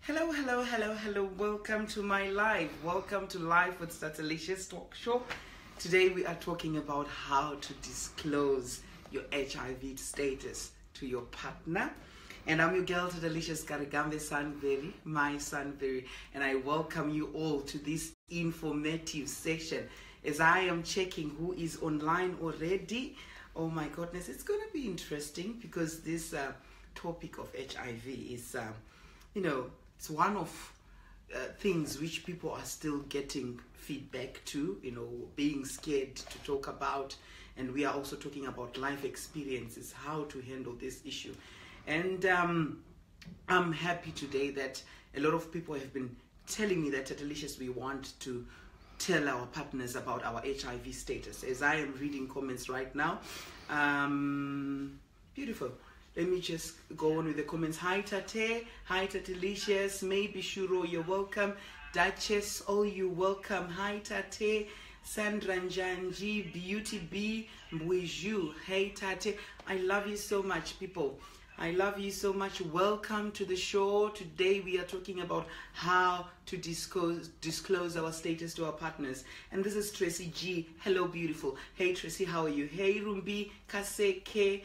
Hello, hello, hello, hello. Welcome to my live. Welcome to Live with Tatelicious talk show. Today we are talking about how to disclose your HIV status to your partner. And I'm your girl, Tatelicious Karigame Sandberg, my Sandberg. And I welcome you all to this informative session as I am checking who is online already. Oh my goodness, it's going to be interesting because this topic of HIV is, it's one of things which people are still getting feedback to, being scared to talk about. And we are also talking about life experiences, how to handle this issue. And I'm happy today that a lot of people have been telling me that Tatelicious, we want to tell our partners about our HIV status. As I am reading comments right now, beautiful. Let me just go on with the comments. Hi Tate, hi Tatelicious, maybe Shuro, you're welcome. Duchess, oh you're welcome. Hi Tate, Sandra Njanji, Beauty B, Mbwiju, hey Tate. I love you so much, people. I love you so much. Welcome to the show. Today we are talking about how to disclose our status to our partners. And this is Tracy G. Hello, beautiful. Hey, Tracy, how are you? Hey, Rumbi, Kaseke,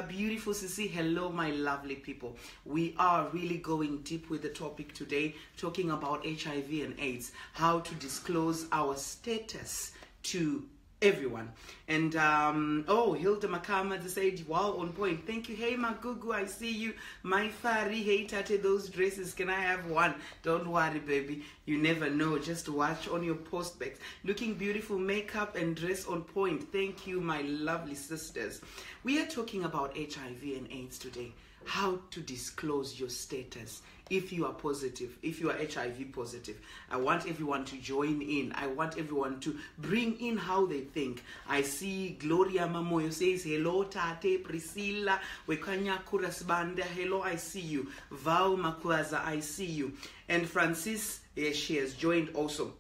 beautiful Sisi. Hello, my lovely people. We are really going deep with the topic today, talking about HIV and AIDS, how to disclose our status to everyone. And Hilda Makama said, wow, on point. Thank you. Hey Magugu, I see you. My Fari, hey Tate, those dresses, can I have one? Don't worry, baby, you never know. Just watch on your post bags. Looking beautiful, makeup and dress on point. Thank you, my lovely sisters. We are talking about HIV and AIDS today. How to disclose your status if you are positive, if you are HIV positive. I want everyone to join in. I want everyone to bring in how they think. I see Gloria Mamoyo says, hello Tate, Priscilla, Wekanya Kurasbanda, hello, I see you. Val Makwaza, I see you. And Francis, she has joined also.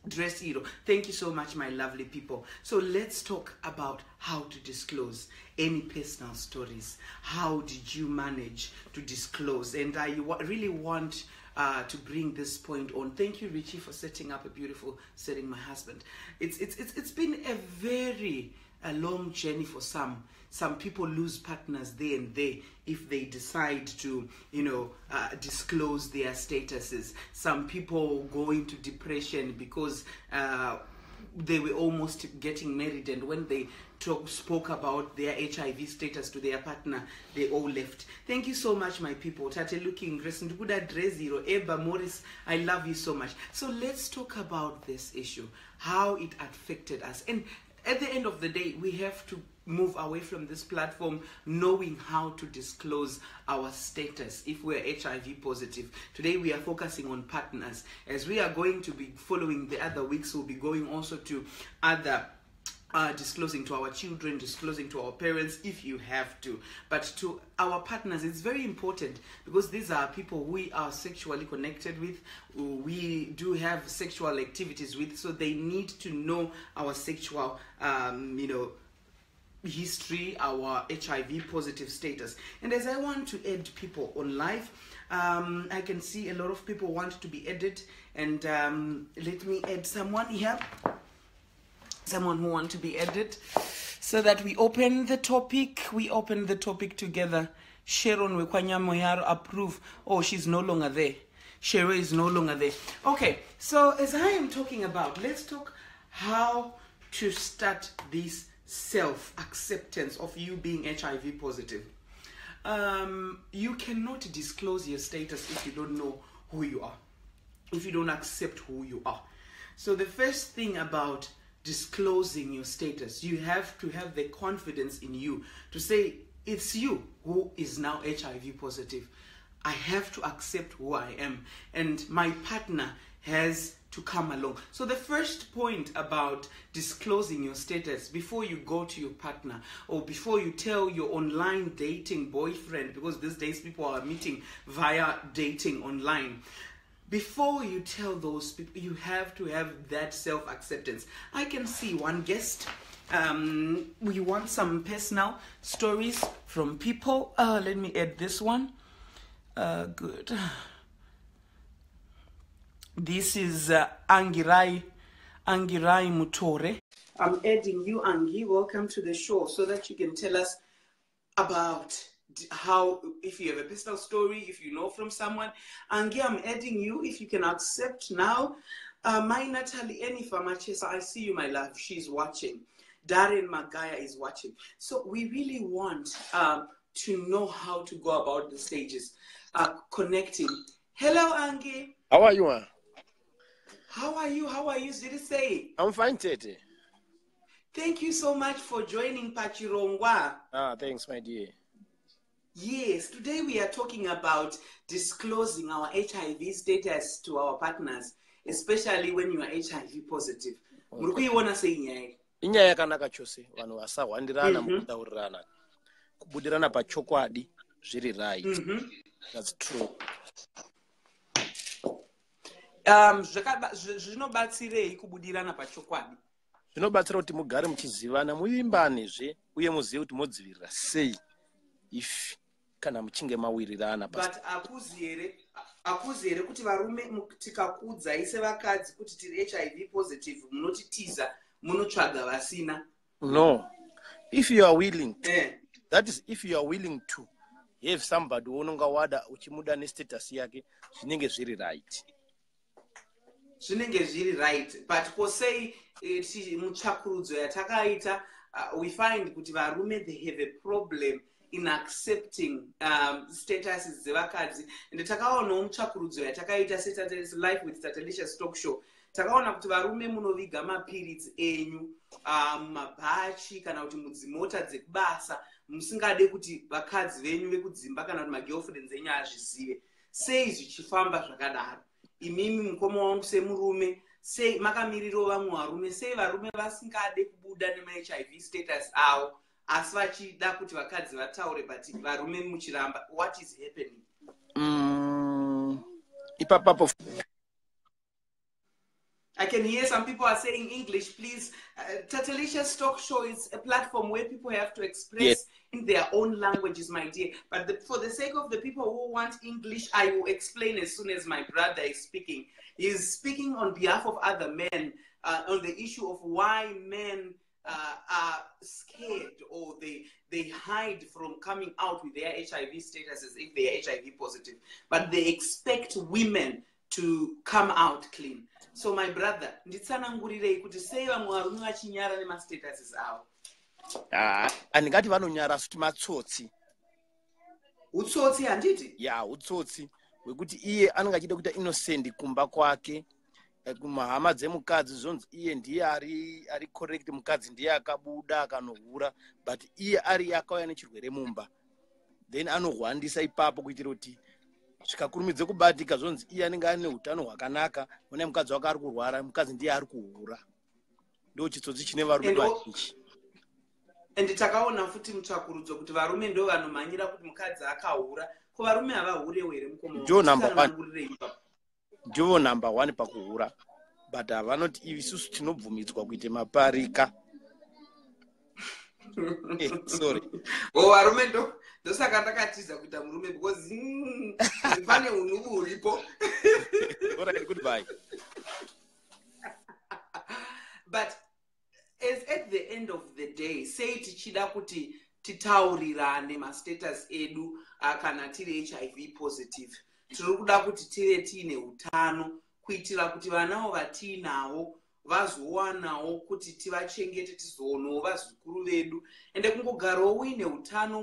Dress Hero. Thank you so much, my lovely people. So let's talk about how to disclose any personal stories. How did you manage to disclose? And I really want to bring this point on. Thank you, Richie, for setting up a beautiful setting, my husband. It's been a very long journey for some. Some people lose partners there and there if they decide to, disclose their statuses. Some people go into depression because they were almost getting married, and when they spoke about their HIV status to their partner, they all left. Thank you so much, my people. Tate looking Grace Nduguda Dreziro, Eba Morris, I love you so much. So let's talk about this issue, how it affected us. And at the end of the day, we have to move away from this platform knowing how to disclose our status if we're HIV positive. Today we are focusing on partners. As we are going to be following the other weeks, we'll be going also to other disclosing to our children, disclosing to our parents if you have to. But to our partners, it's very important because these are people we are sexually connected with, we do have sexual activities with, so they need to know our sexual, history, our HIV positive status. And as I want to add people on live, I can see a lot of people want to be added, and let me add someone here. Someone who want to be added so that we open the topic. We open the topic together. Sharon Wekwanya Moyaro approve. Oh, she's no longer there. Sharon is no longer there. Okay, so as I am talking about, let's talk how to start this self-acceptance of you being HIV positive. You cannot disclose your status if you don't know who you are, if you don't accept who you are. So the first thing about disclosing your status, you have to have the confidence in you to say, it's you who is now HIV positive. I have to accept who I am, and my partner has to come along. So the first point about disclosing your status before you go to your partner or before you tell your online dating boyfriend, because these days people are meeting via dating online, before you tell those people, you have to have that self-acceptance. I can see one guest. We want some personal stories from people. Let me add this one. Good. This is Angirai Mutore. I'm adding you, Angi. Welcome to the show so that you can tell us about how, if you have a personal story, if you know from someone. Angi, I'm adding you. If you can accept now. My Natalie Enifamachesa, I see you, my love. She's watching. Darren Magaya is watching. So we really want to know how to go about the stages, connecting. Hello, Angi. How are you? How are you? How are you? Did you say? I'm fine, Tete. Thank you so much for joining Pachirongwa. Thanks, my dear. Yes, today we are talking about disclosing our HIV status to our partners, especially when you are HIV positive. Okay. Say Inyaya yakanaka chose vanhu vasawandirana mukutaurirana kubudirana pachokwadi zviri right. That's true. Zvinobatsirei kubudirana pachokwadi? Zvinobatsira kuti mugare muchizivana muvimbanezve uye muzive kuti modzivirira sei if kana muchinge mawirirana. But akuzi here kuti varume tikakudzai sevakadzi kuti tiri HIV positive munotitiza munotsvaga vasina? No. If you are willing to, that is if you are willing to have somebody unonga wada uchimuda nestatus yake zvinenge zviri right. Zvinenge zviri right, but posei mutsvakurudzo yatakaita we find kuti varume they have a problem in accepting statuses dzevakadzi, and takaonawo mutsvakurudzo yatakaita Life with Tatelicious talk show. Takaona kuti varume munoviga mapirits enyu mumabhachi kana kuti mudzimota dzekubasa musingade kuti vakadzi venyu vekudzimba kana kuti magirlfriends enyu azvizive. Sei zvichifamba zvakadaro? Imimi mukoma wangu semurume, sei makamiriro vamwe varume, sei varume vasingade kubuda nema-HIV status avo asi vachida kuti vakadzi vataure but varume muchiramba? What is happening? Ipapapo I can hear some people are saying English, please. Tatelicious talk show is a platform where people have to express in their own languages, my dear. But for the sake of the people who want English, I will explain as soon as my brother is speaking. He is speaking on behalf of other men on the issue of why men are scared or they hide from coming out with their HIV statuses if they are HIV positive. But they expect women to come out clean. So my brother, nditsanangurirei kuti sei vamwe varume vachinyara nemastatuses avo? Andingati vanonyara kuti matsotsi. Utsotsi handiti? Ya, utsotsi wekuti iye anenge achida kuita innocent kumba kwake kumahama dzemukadzi zonzi iye ndiye ari correct, mukadzi ndiye akabuda akanohura, but iye ari akauya nechirwere mumba, then anohwandisa ipapo kuitira kuti zvikakurumidze kubatika zonzi iye anenge ane utano hwakanaka, mune mukadzi wake ari kurwara, mukadzi ndiye ari kuhura. Ndo chitsotsi chine varume vazhinji. And takaona futi mutsvakurudzo kuti varume ndo vanomhanyira kuti mukadzi akahura. Ko varume havahurewo here mukoma? Ndivo number 1 pakuhura, but havanoti isusu tinobvumidzwa kuite maparika. Sorry. Varume ndosaka ndakatiza kuita murume because pane unhu uripo. Alright, goodbye. But at the end of the day, say tichida kuti titaurirane mastatus edu kana tiri HIV positive, tiri kuda kuti tive tiine utano kuitira kuti vanavo vatiinavo vazowanawo kuti tivachengete, tizoonawo vazukuru vedu, ende kungogarawo uine utano.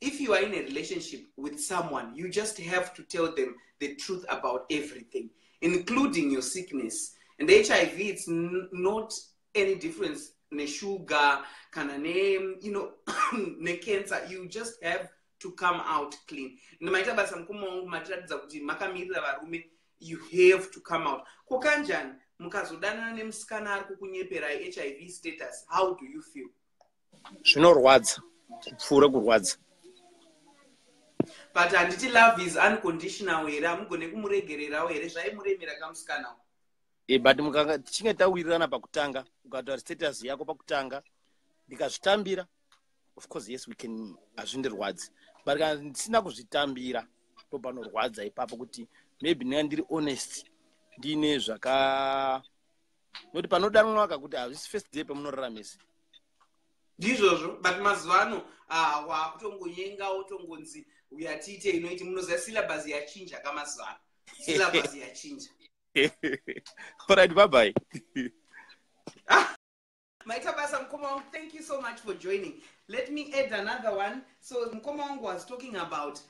If you are in a relationship with someone, you just have to tell them the truth about everything, including your sickness. And HIV, it's not any difference ne sugar, kana name, ne cancer. You just have to come out clean. You have to come out. Kokanjan, mukazodana nemusikana ari kukunyepera HIV status, how do you feel? Zvinorwadza, kupfuura kurwadza. But handiti love is unconditional here, amugone kumuregererawo here, zvaimuremera kamusikana. But mukanga tichinge tawirirana pakutanga, ukataura status yako pakutanga, ndikazvitambira, of course yes we can, hazvindirwadzi. But kana ndisina kuzvitambira, topanorwadza ipapo kuti maybe ndiri honest ndine zvaka noti panodanwa akakuti hazvisi first day pamunoraramisa ndizvozvo but mazuvano wakutongonyenga wotongonzi uyatiite inoiti munoziva syllabus yachinja kamazuvano syllabus yachinja. Alright, bye-bye. Maitabasa Mkoma, thank you so much for joining. Let me add another one. So Mkoma was talking about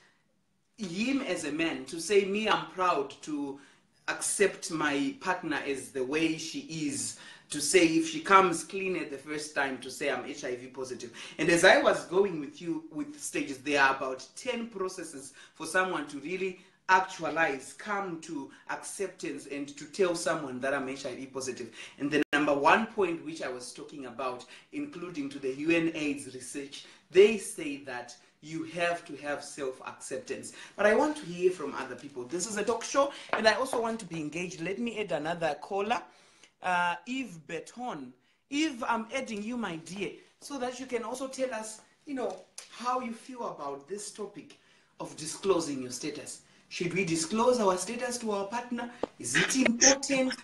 him as a man, to say, me, I'm proud to accept my partner as the way she is, to say if she comes clean at the first time, to say I'm HIV positive. And as I was going with you with stages, there are about 10 processes for someone to really actualize, come to acceptance and to tell someone that I'm HIV positive. And the number one point which I was talking about, including to the UN AIDS research, they say that you have to have self-acceptance. But I want to hear from other people. This is a talk show, and I also want to be engaged. Let me add another caller, Eve Beton. Eve, I'm adding you, my dear, so that you can also tell us, you know, how you feel about this topic of disclosing your status. Should we disclose our status to our partner? Is it important?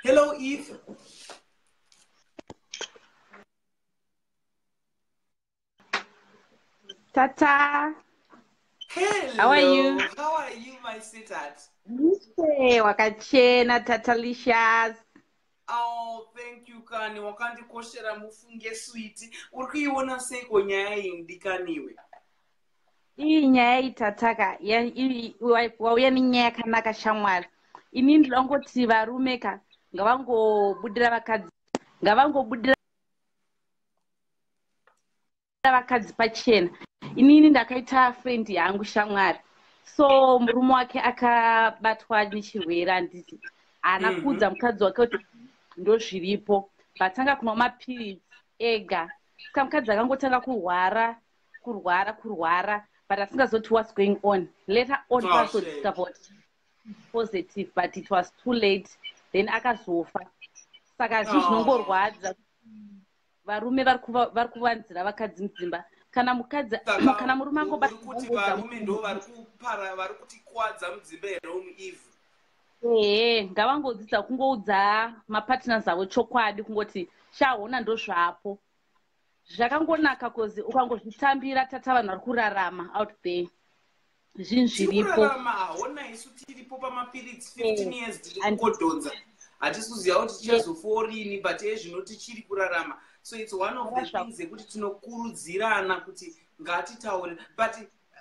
Hello, Eve. Tata. Hello. How are you? How are you, my sweetheart? Wakachena, Tatelicious. Oh, thank you, Kani. Wakandikoshera mufunge sweet. Urikiona seko nyaya indikaniwe. Iyi nyaya itataka wauya nenyaya yakanaka shamwari. Ini ndinongoti varume ka ngavangobudira vakadzi, ngavangobudira vakadzi pachena. Inini ndakaita friend yangu shamwari, so murume wake akabatwa nechirwere handiti haana kuudza mukadzi wake kuti ndozviripo, vatanga kunwa mapirizi ega. Saka mukadzi akangotanga kurwara, but asingazoti what's going on. Later on discovered positive, but it was too late. Then akazofa. Saka zvinhu zvinongorwadza. Varume vari kuvanzira vakadzi mudzimba. Kana murume angobatwa kuti varume ndo vari kutikwadza mudzimba yeromu Eve. Ngavangodzidza kungoudza mapartners avo chokwadi, kungoti shaona ndo zvapo. Zvakangonaka kozi ukangozvitambira tata vanhu vari kurarama out there. Zvinhu zviripo. Kurarama haona isu tiripo pamapiritsi 15 years tiri kungodhonza. Hatisi kuziva kuti tichazofawo rini, but ezvino tichiri kurarama. So it's one of the things ekuti tinokurudzirana kuti ngatitaure. But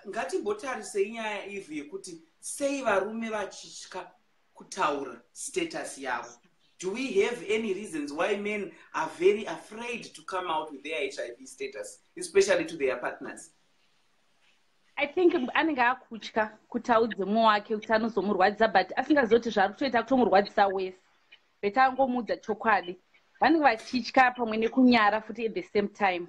ngatimbotarisei nyaya Eve yekuti sei varume vachitya kutaura status yavo. Do we have any reasons why men are very afraid to come out with their HIV status, especially to their partners? I think anenge akutya kutaudza mumwe wake kuti anozomurwadzisa, but asingazoti zvari kutoita kutomurwadzisa wese. Beta angomuudza chokwadi. Vanenge vachitya pamwe nekunyara futi at the same time.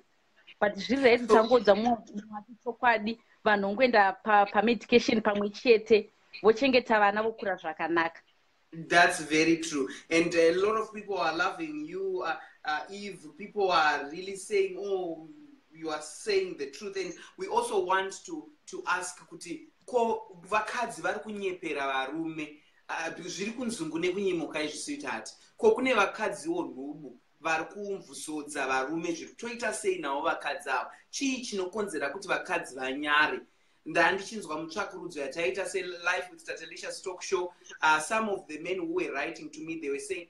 But zviri right tangoudza mumwe wake chokwadi, vanhu vongoenda pamedication pamwe chete, vochengeta vana vokura zvakanaka. That's very true. And a lot of people are loving you, Eve. People are really saying, oh, you are saying the truth. And we also want to ask kuti ko vakadzi vari kunyepera varume zviri kunzungu nekunyemuka izvi sweetheart. Ko kune vakadziwo nhubu vari kumvusodza varume zviri toita sei navo vakadzi avo. Chii chinokonzera kuti vakadzi vanyare? Ndandichinzwa mutsvakurudzo yataita se-Life with Tatelicious talk show. Some of the men who were writing to me, they were saying,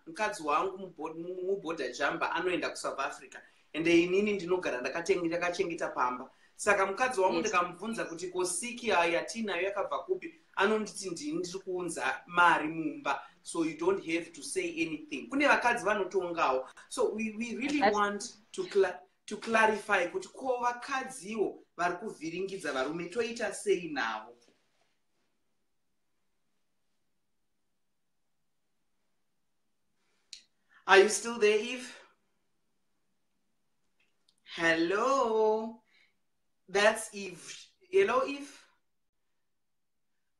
mukadzi wangu muborder jumper anoenda kuSouth Africa. And inini ndinogara ndakachengeta pamba. Saka mukadzi wangu ndikamubvunza kuti kosiki yatinayo yakabva kupi, anonditi ndiri kuunza mari mumba, so you don't have to say anything. Kune vakadzi vanotongawo. So we really want to clarify kuti ko vakadziwo vari kuvhiringidza varume toita sei navo. Are you still there, Eve? Hello? That's Eve. Hello, Eve?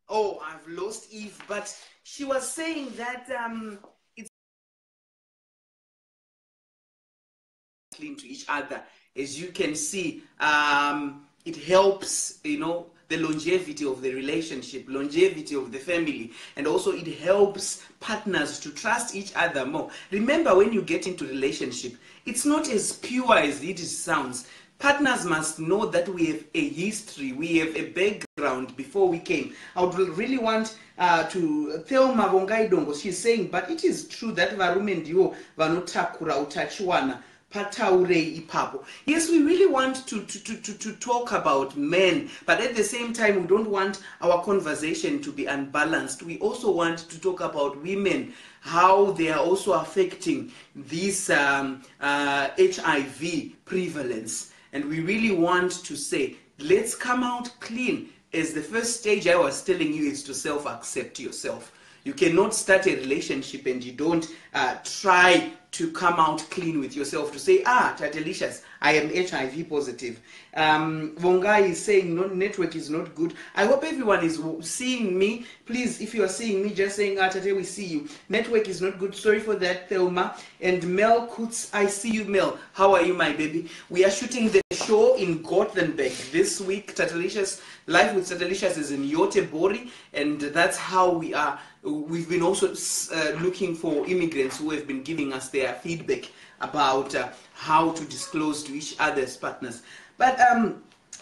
Oh, I've lost Eve, but she was saying that it's to each other. As you can see, it helps, you know, the longevity of the relationship, longevity of the family, and also it helps partners to trust each other more. Remember, when you get into relationship, it's not as pure as it sounds. Partners must know that we have a history, we have a background before we came. I would really want to tell Mavongai Dongo, she's saying, but it is true that varume ndiwo vanotakura utachiwana pataurei ipapo. Yes, we really want to talk about men, but at the same time, we don't want our conversation to be unbalanced. We also want to talk about women, how they are also affecting this HIV prevalence. And we really want to say, let's come out clean. As the first stage I was telling you is to self-accept yourself. You cannot start a relationship and you don't try to come out clean with yourself to say, Tatelicious, I am HIV positive. Vongai is saying network is not good. I hope everyone is seeing me. Please, if you are seeing me, just saying, Tate, we see you. Network is not good. Sorry for that, Thelma. And Mel Kutz, I see you, Mel. How are you, my baby? We are shooting the show in Gothenburg this week. Tatelicious, Live with Tatelicious is in Göteborg, and that's how we are. We've been also looking for immigrants who have been giving us their feedback about how to disclose to each other's partners. But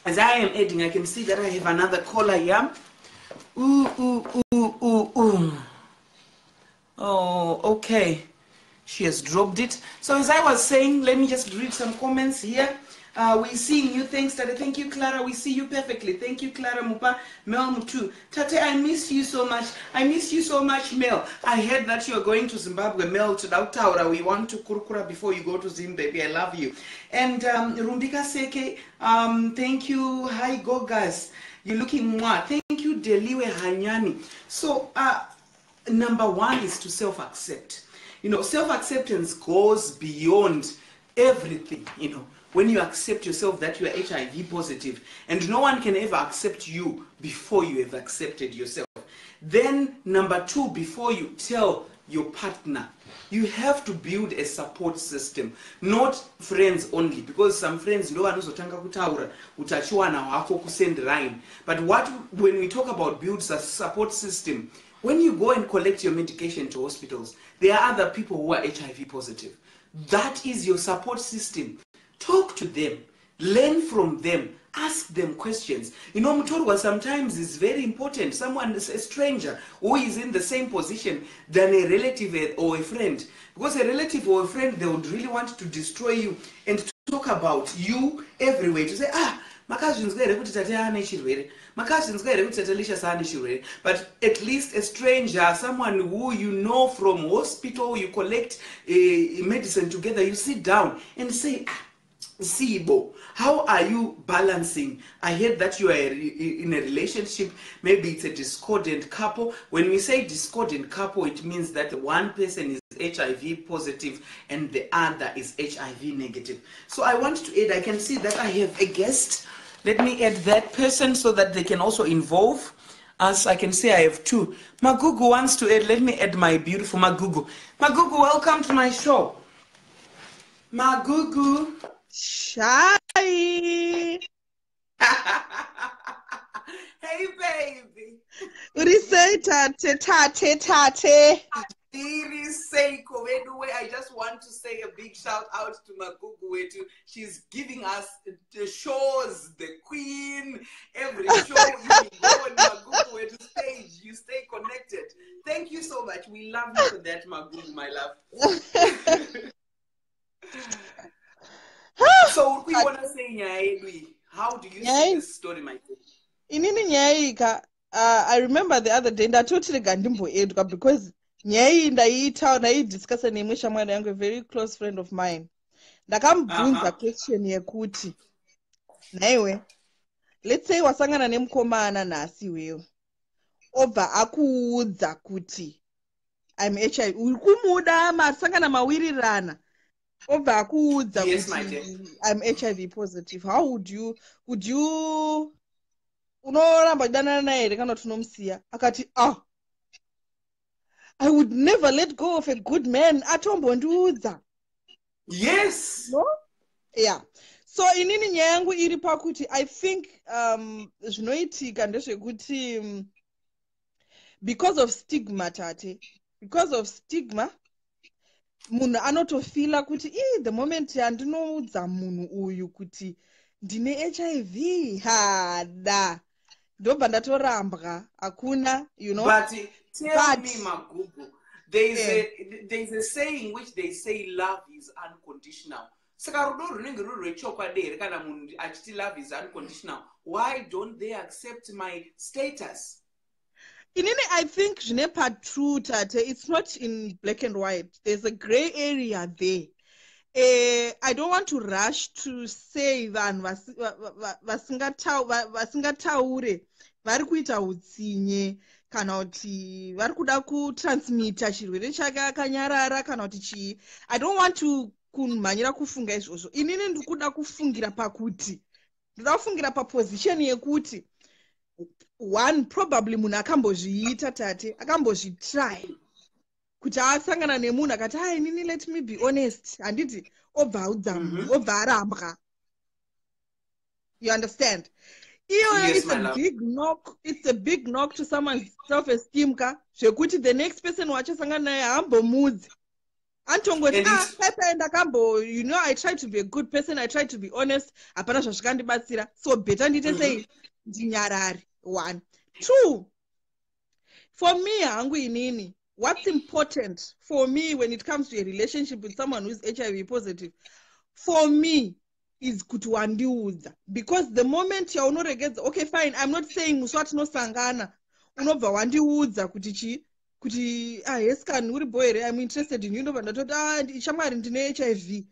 as I am adding, I can see that I have another caller here. Oh, okay. She has dropped it. So as I was saying, let me just read some comments here. We're seeing you. Thanks, Tate. Thank you, Clara. We see you perfectly. Thank you, Clara Mupa. Mel Mutu. Tate, I miss you so much. I miss you so much, Mel. I heard that you are going to Zimbabwe. Mel, to Dautaura. We want to kurukura before you go to Zimbabwe. I love you. And Rumbika Seke, thank you. Hi, Gogas. You're looking mwah. Thank you, Deliwe Hanyani. So, number one is to self-accept. You know, self-acceptance goes beyond everything, you know. When you accept yourself that you are HIV positive, and no one can ever accept you before you have accepted yourself. Then, number two, before you tell your partner, you have to build a support system, not friends only, because some friends ndo vanozotanga kutaura utachiwana hwako kusend line. But when we talk about build a support system, when you go and collect your medication to hospitals, there are other people who are HIV positive. That is your support system. Talk to them, learn from them, ask them questions. You know, Mutorwa sometimes is very important. Someone, a stranger who is in the same position than a relative or a friend. Because a relative or a friend, they would really want to destroy you and talk about you everywhere. To say, but at least a stranger, someone who you know from hospital, you collect medicine together, you sit down and say, Sibo, how are you balancing? I heard that you are in a relationship, maybe it's a discordant couple. When we say discordant couple, it means that one person is HIV positive and the other is HIV negative. So I want to add, I can see that I have a guest. Let me add that person so that they can also involve us. I can say I have two. Magugu wants to add. Let me add my beautiful Magugu. Magugu, welcome to my show. Magugu. Shy. Hey, baby. What do you say, tate? I just want to say a big shout out to Magugu. She's giving us the shows, the queen. Every show you go on Magugu to stage, you stay connected. Thank you so much. We love you for that, Magugu, my love. So we want to say, how do you see this story, my dear? I remember the other day, I totally got because I discussed a name a very close friend of mine. Ndakamubvunza question yekuti. Naiwe, let's say wasangana nemukomana nhasi wewe. Obva akuudza kuti I'm HIV. Ukumuda masangana mawirirana. Obva akuudza kuti I'm HIV positive. How would you unoramba kudanana naye here kana tunomusiya? Akati I would never let go of a good man. Atombondiudza. Yes. No? Yeah. So inini nyaya yangu iri pakuti I think zvinoitika ndezvekuti because of stigma tate, because of stigma munhu anotofila kuti the moment yandinoudza munhu uyu kuti ndine HIV hada ndobva ndatorambwa hakuna, you know. But tell me Magugu, there's a saying which they say love is unconditional. Saka rudo runenge ruri rwechokwadi kana munhu achiti love is unconditional, why don't they accept my status? Inini, I think zvine part true tate, it's not in black and white. There's a gray area there. I don't want to rush to say vanhu vasingataure vari kuita utsinye kana kuti vari kuda kutransmita chirwere chake akanyarara kana kuti chii. I don't want to kumhanyira kufunga izvozvo. Inini ndiri kuda kufungira pakuti ndinoda kufungira paposition yekuti one, probably munhu akambozviita tate, akambozvitry kuti asangana nemunhu akati inini let me be honest, handiti obva audza munhu obva arambwa. You understand? Yes, it's a big knock. It's a big knock to someone's self-esteem ka zvekuti the next person wachasangana naye haambomudzi antongoti pepe ndakambo, you know, I try to be a good person, I try to be honest, hapana zvazvikandibatsira, so better ndite sei ndinyarari. One. Two, for me hangu inini, what's important for me when it comes to a relationship with someone who is HIV positive, for me, is kuti wandiudza. Because the moment yaunoregedza, okay fine, I'm not saying muswati no sangana, unobva wandiudza kuti chi, kuti yes can uri boy, I'm interested in you, ndobva ndatoti shamwari ndine HIV.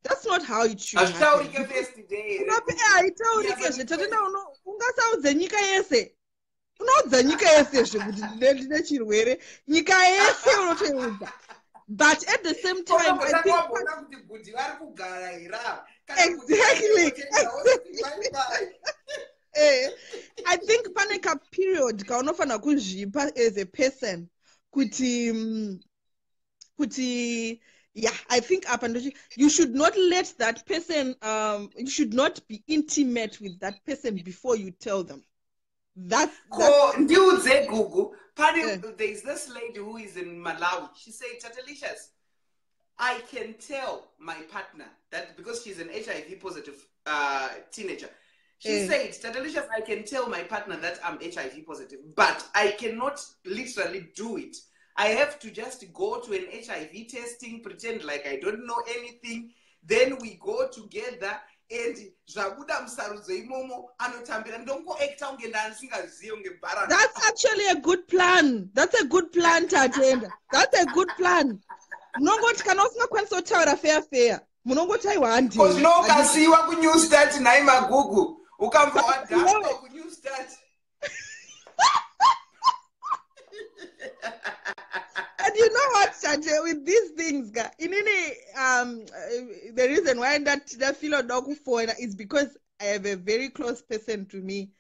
That's not how it should happen. Ungasaudze nyika yese. Unoudza nyika yese zvekuti ndine chirwere. Nyika yese unotoudza. But at the same time, I think exactly. I think panika period kaunofana kuzvipa as a person kuti yeah, I think you should not let that person, you should not be intimate with that person before you tell them. There's this lady who is in Malawi. She said, Tatelicious, I can tell my partner that because she's an HIV positive teenager. She said, Tatelicious, I can tell my partner that I'm HIV positive, but I cannot literally do it. I have to just go to an HIV testing, pretend like I don't know anything. Then we go together and that's actually a good plan. That's a good plan, Tatenda. That's a good plan. Because no can see what we use that in Google. Who come for what we use that. And you know what, Sanje, with these things, the reason why that feel dog for is because I have a very close person to me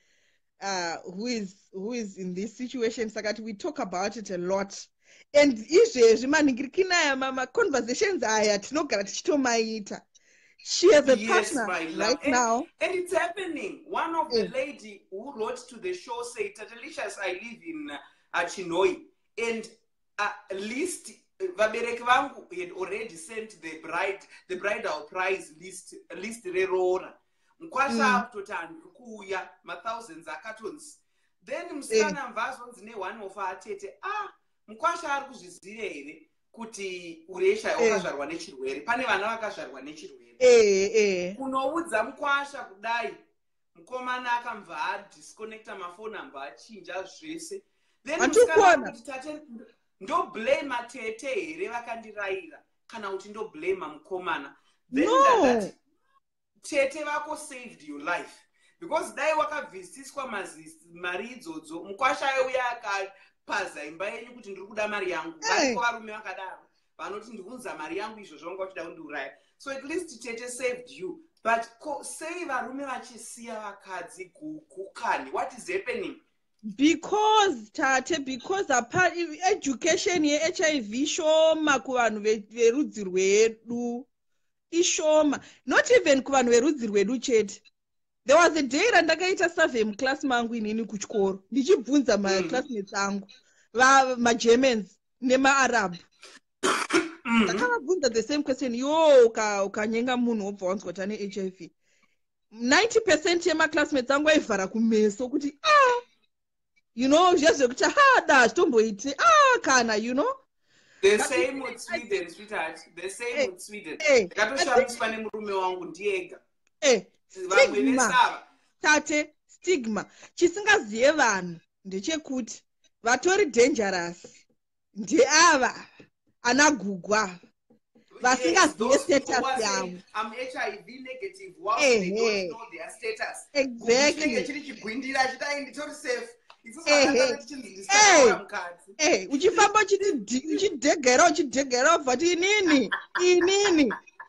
who is in this situation. So that we talk about it a lot. And conversations she has a partner right now. And it's happening. One of the lady who wrote to the show said, Tatelicious, I live in Chinoi. And at least vabereki vangu had already sent the bridal prize list rerora mkwasha kutoti anhu kuuya thousands akatonzi. Then musikana mvazonzi ne1 atete mkwasha ari kuzviziva here kuti uresha wakazvarwa nechirwere, pane vana vakazvarwa nechirwere. Kunoudza mkwasha kudai mukomana akamva adisconnecta mafoni amba achinja zvese. Then musikana kuti tate ndo blame tete here vakandiraira kana kuti ndo blame mukomana. Then that tete vako saved your life because dai wakabvisiswa mari idzodzo mukwasha uya akapaza imba yenyu kuti ndiri kuda mari yangu. Variko varume vakadaro vanoti ndikunza mari yangu izvo zvonga uchida kundiuraya. So at least tete saved you, but sei varume vachisiya vakadzi kukani? What is happening? Because apart education ye HIV shoma kuvanhu verudzi rwedu. ishoma, not even kuvanhu verudzi rwedu chete. There was a day randakaita survey muclass mangu inini kuchikoro ndichibvunza maclassmates angu magermans nemaarab. Ndakavabvunza the same question, yo ukanyenga munhu wobva wanzwa kuti ane HIV. 90% yemaclassmates angu aivhara kumeso kuti you know, zvekuti da zvitomboiti kana, you know. The same with Sweden, sweetheart. The same with Sweden. Ndakatoshamiswa nemurume wangu ndiega. Stigma. Tate, stigma. Chisingaziye vanhu ndechekuti vatori dangerous ndeava anagugwa vasingaziye status yavo. I'm HIV negative while they don't know their status. Exactly. Chiri chigwindira chidai nditori safe. Uchifamba uchidhegera vati inini,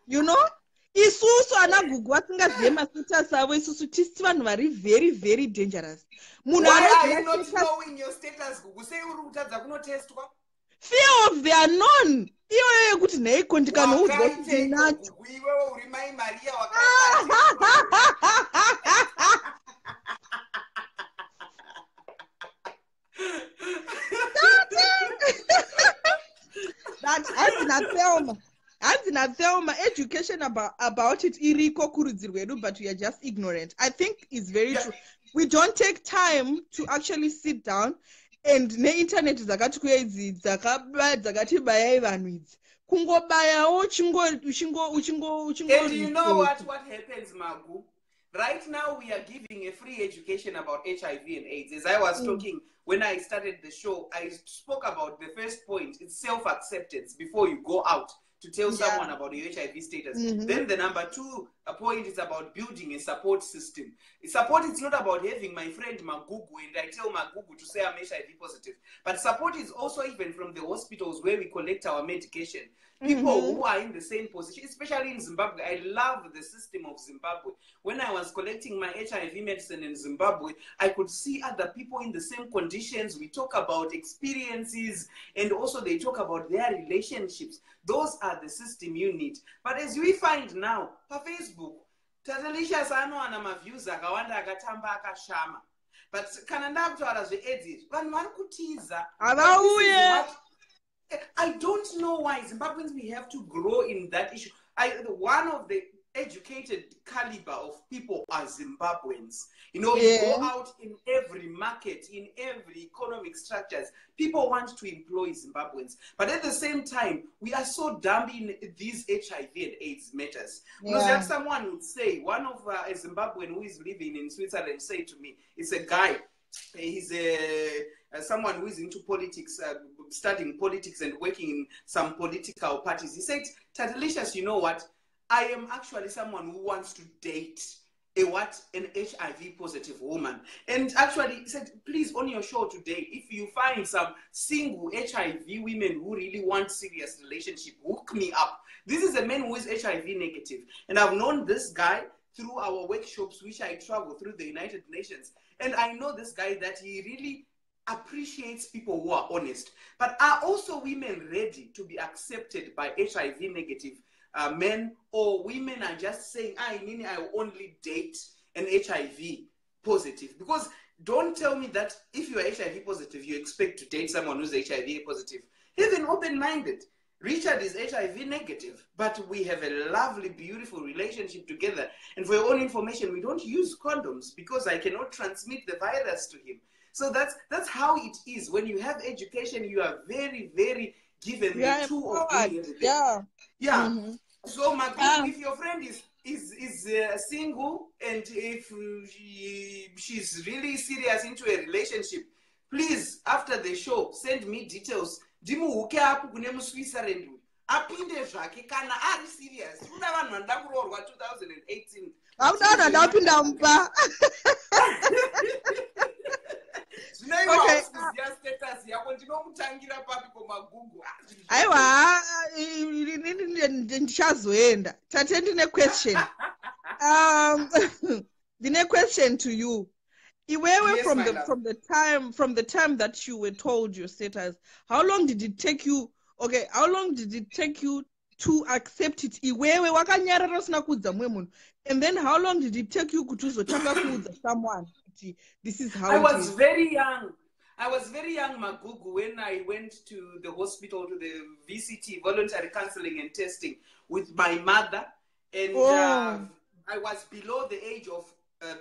you know. Isusu anagugu vasingaziye mastatus avo, isusu tisi vanhu vari very very dangerous. Why are you not knowing your status? Gugu sei uri kutadza kunotestwa? Fear of the unknown. Iyo yekuti nheiko ndikanoudzwa kuti ndinacho. Iwewe uri Mai Maria Hanzi Thelma, education about it iriko kurudzi rwedu, but we are just ignorant. I think it's very true. We don't take time to actually sit down and ne-internet dzakati kuya idzi dzakatibayai vanhu idzi kungobayawo uchingo. And you know what happens, Magu? Right now we are giving a free education about HIV and AIDS. As I was talking when I started the show, I spoke about the first point. It's self-acceptance before you go out to tell someone about your HIV status. Then the number 2 point is about building a support system. Support is not about having my friend Magugu and I tell Magugu to say I'm HIV positive. But support is also even from the hospitals where we collect our medication. People who are in the same position, especially in Zimbabwe. I love the system of Zimbabwe. When I was collecting my HIV medicine in Zimbabwe, I could see other people in the same conditions. We talk about experiences and also they talk about their relationships. Those are the system you need. But as we find now, on Facebook, Tatelicious anowana maviews akawanda akatamba akashama. But kana ndakutaura zveAIDS, vanhu vari kutiza. I don't know why Zimbabweans, we have to grow in that issue. One of the educated caliber of people are Zimbabweans. You know, you go out in every market, in every economic structures, people want to employ Zimbabweans. But at the same time, we are so dumb in these HIV and AIDS matters. Because like someone would say, one of a Zimbabwean who is living in Switzerland said to me, it's a guy, he's someone who is into politics, studying politics and working in some political parties. He said, Tatelicious, you know what? I am actually someone who wants to date an HIV positive woman. And actually he said, please, on your show today, if you find some single HIV women who really want serious relationship, hook me up. This is a man who is HIV negative. And I've known this guy through our workshops, which I travel through the United Nations. And I know this guy that he really appreciates people who are honest. But are also women ready to be accepted by HIV negative men, or women are just saying, I will only date an HIV positive? Because don't tell me that if you are HIV positive, you expect to date someone who's HIV positive. Even open-minded. Richard is HIV negative, but we have a lovely, beautiful relationship together. And for your own information, we don't use condoms because I cannot transmit the virus to him. So that's how it is. When you have education, you are very, very given the tool of doing everything. So, Magu, if your friend is single and if she's really serious into a relationship, please, after the show, send me details. Ndimuhuke apo kune muSwitzerland apinde zvake kana ari serious. Kuna vanhu vanoda kuroorwa 2018. Hauna ndapinda mpa. Okay. Status yako ndinomutangira papi komagugu. Aiwa, ndichazoenda. Tate ndine question. Ndine question to you. Iwewe, from the time that you were told your status, how long did it take you? Okay, how long did it take you to accept it iwewe wakanyarara usina kuudza mumwe munhu. And then how long did it take you kuti uzotanga kuudza someone kuti this is how I it was is? very young. I was very young, Magugu, when I went to the hospital, to the VCT, voluntary counseling and testing, with my mother. And I was below the age of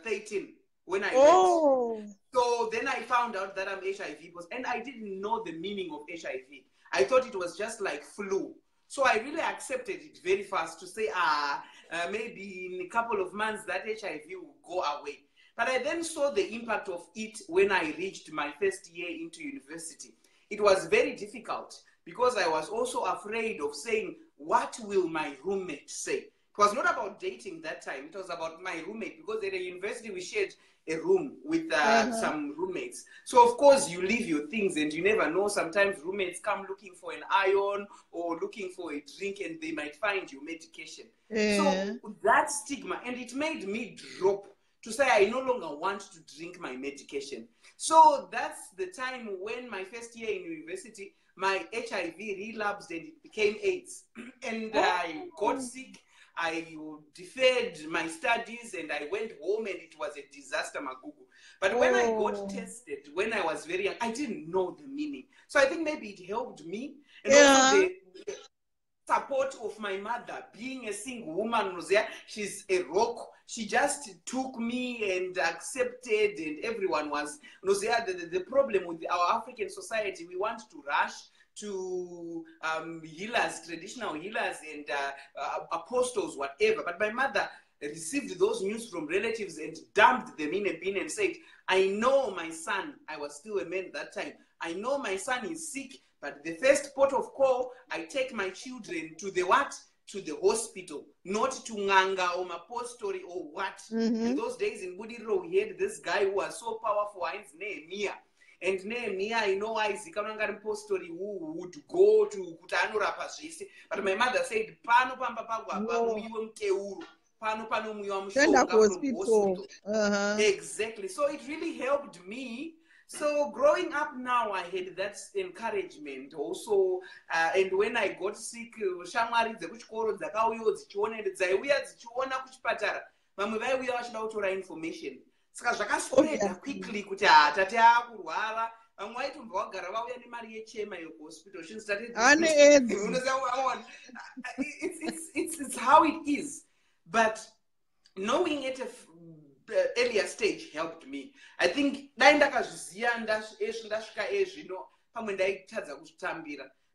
13 when I went. So then I found out that I'm HIV positive, and I didn't know the meaning of HIV. I thought it was just like flu. So I really accepted it very fast to say, maybe in a couple of months that HIV will go away. But I then saw the impact of it when I reached my first year into university. It was very difficult because I was also afraid of saying, what will my roommate say? It was not about dating that time. It was about my roommate, because at the university we shared a room with some roommates. So of course you leave your things and you never know. Sometimes roommates come looking for an iron or looking for a drink, and they might find your medication. So that stigma, and it made me drop to say I no longer want to drink my medication. So that's the time when my first year in university, my HIV relapsed and it became AIDS. And I got sick. I deferred my studies and I went home, and it was a disaster, Magugu. But when I got tested, when I was very young, I didn't know the meaning. So I think maybe it helped me. And also the support of my mother, being a single woman, she's a rock. She just took me and accepted, and everyone was, the problem with our African society, we want to rush to healers, traditional healers and apostles, whatever. But my mother received those news from relatives and dumped them in a bin and said, I know my son, I was still a man that time, I know my son is sick, but the first port of call, I take my children to the what? To the hospital, not to Nganga or Mapostori or what. In those days in Budiro, we had this guy who was so powerful, his name Nehemiah. And Nehemiah, I know Isaac Postori who would go to Kutanura Pashisi. But my mother said, Pano Pamba hospital. Exactly. So it really helped me. So growing up now, I had that encouragement also. And when I got sick, shamwari dzekuchikoro dzakauya dzichiona ende dzaiuya dzichiona kuchipatara, vamwe vaiuya vachida kutora information. Saka zvakaspreada quickly kuti tate akurwara. Vamwe vaitomba vagara vauya nemari yechema yekuhospital. It's how it is. But knowing it earlier stage helped me. I think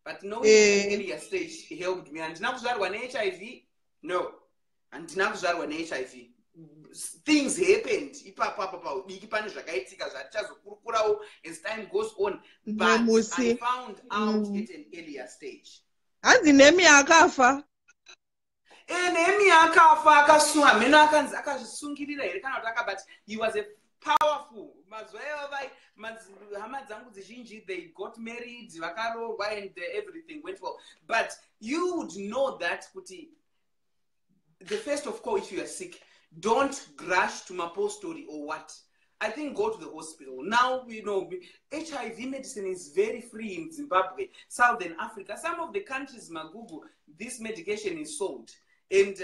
but knowing earlier stage helped me. And now HIV, no. And now HIV. Things happened. As time goes on. But I found out at an earlier stage. But he was a powerful. They got married, and everything went well. But you would know that the first of call, if you are sick, don't rush to Mapostori or what. I think go to the hospital. Now, HIV medicine is very free in Zimbabwe, Southern Africa. Some of the countries, Magugu, this medication is sold. And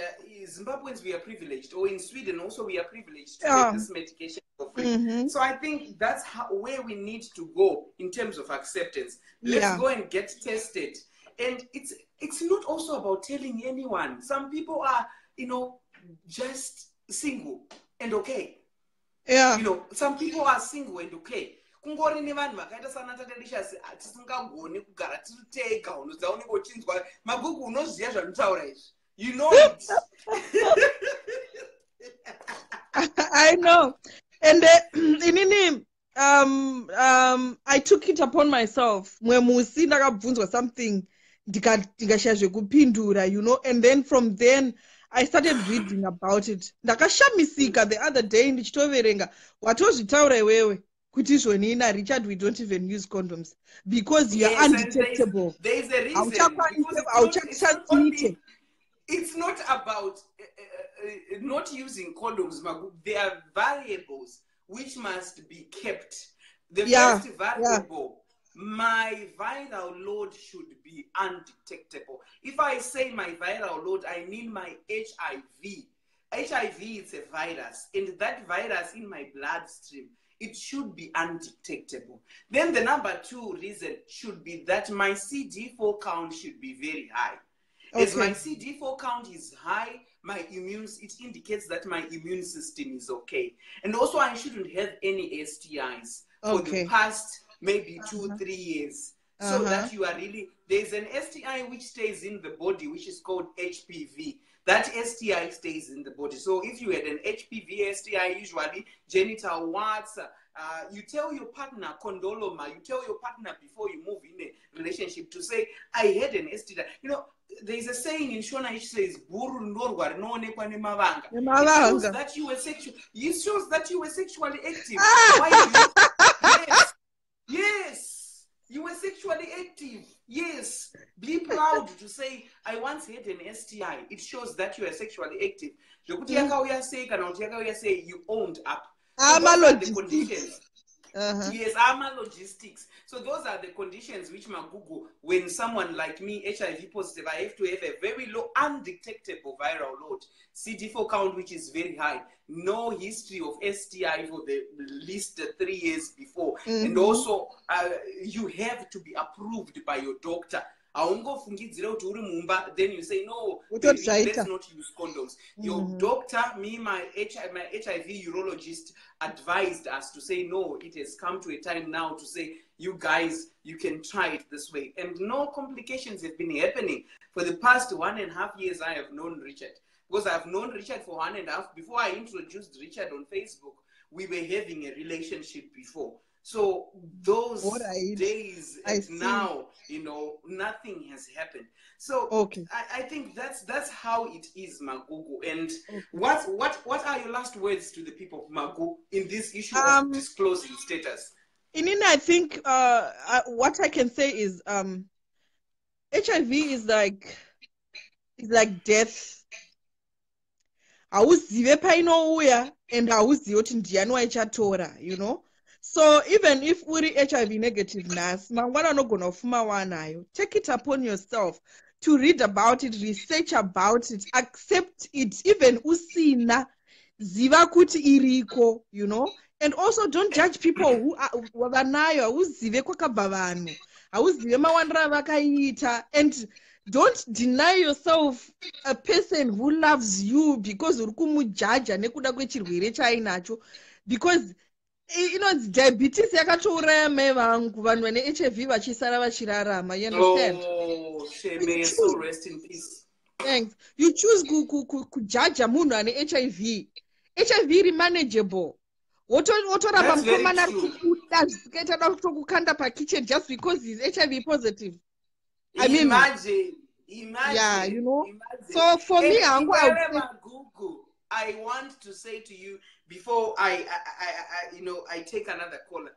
Zimbabweans, we are privileged, or in Sweden also we are privileged to get this medication for free. So I think that's where we need to go in terms of acceptance. Let's go and get tested. And it's not also about telling anyone. Some people are, just single and okay. Some people are single and okay. Kungori nevanhu vakaita sana Tatelicious tisingagoni kugara tirutega unodzaoneka uchinzwa Magugu unoziva zvandinotaura izvi. You know it. I know. And I took it upon myself. Mwemusi ndakabvunzwa something ndikashaya zvekupindura, and then from then I started reading about it. Ndakashamisika the other day ndichitoverenga watozvitaura iwewe kuti zvonina Richard, we don't even use condoms because you are undetectable. There's a reason. It's not about not using condoms, there are variables which must be kept. The first variable my viral load should be undetectable. If I say my viral load, I mean my HIV. HIV is a virus, and that virus in my bloodstream, it should be undetectable. Then the number 2 reason should be that my CD4 count should be very high. As my CD4 count is high, it indicates that my immune system is okay. And also I shouldn't have any STIs for the past maybe 2-3 years. So that you are really, there's an STI which stays in the body, which is called HPV. That STI stays in the body. So if you had an HPV STI, usually genital warts, you tell your partner, condoloma, you tell your partner before you move in a relationship to say, I had an STI. You know, there's a saying in Shona which says, Buru norwa noonekwa nemavanga. It shows that you were sexual. It shows that you were sexually active. Why yes, you were sexually active. Yes, be proud to say, I once had an STI. It shows that you are sexually active. You owned up. So those are the conditions. Yes, logistics. So those are the conditions which Magugu, when someone like me, HIV positive, I have to have a very low, undetectable viral load, CD4 count which is very high, no history of STI for the least 3 years before, and also you have to be approved by your doctor. Then you say, no, baby, let's not use condoms. Your doctor, my HIV urologist advised us to say, no, it has come to a time now to say, you guys, you can try it this way. And no complications have been happening. For the past 1.5 years, I have known Richard. Because I've known Richard for 1.5. Before I introduced Richard on Facebook, we were having a relationship before. So those days and now, you know, nothing has happened. So I think that's how it is, Magugu. And what are your last words to the people of Magu in this issue of disclosing status? Inina, I think what I can say is HIV is like death. Hauzive painouya and hauzive kuti ndiani waichatora, you know. So even if uri HIV negative nas, mangwana anogona kufuma wanayo, take it upon yourself to read about it, research about it, accept it, even usina, ziva kuti iriko, you know. And also don't judge people who are wanayo, uzive kwakabva vanhu, hauzive mawandira vakaita, and don't deny yourself a person who loves you because uri kumujaja nekuda kwechirwere chainacho, because you know, it's diabetes yakatouraya mai vangu, vanhu vane HIV vachisara vachirarama, you understand? Oh, may your soul rest in peace. Thanks. You choose kujaja munhu ane HIV. HIV iri manageable. Wotoramba mukomana kuda zvikaita kutokukanda pakitchen just because he's HIV positive. I mean, imagine. Yeah, you know. Imagine. So for me, I want to say to you before I take another caller.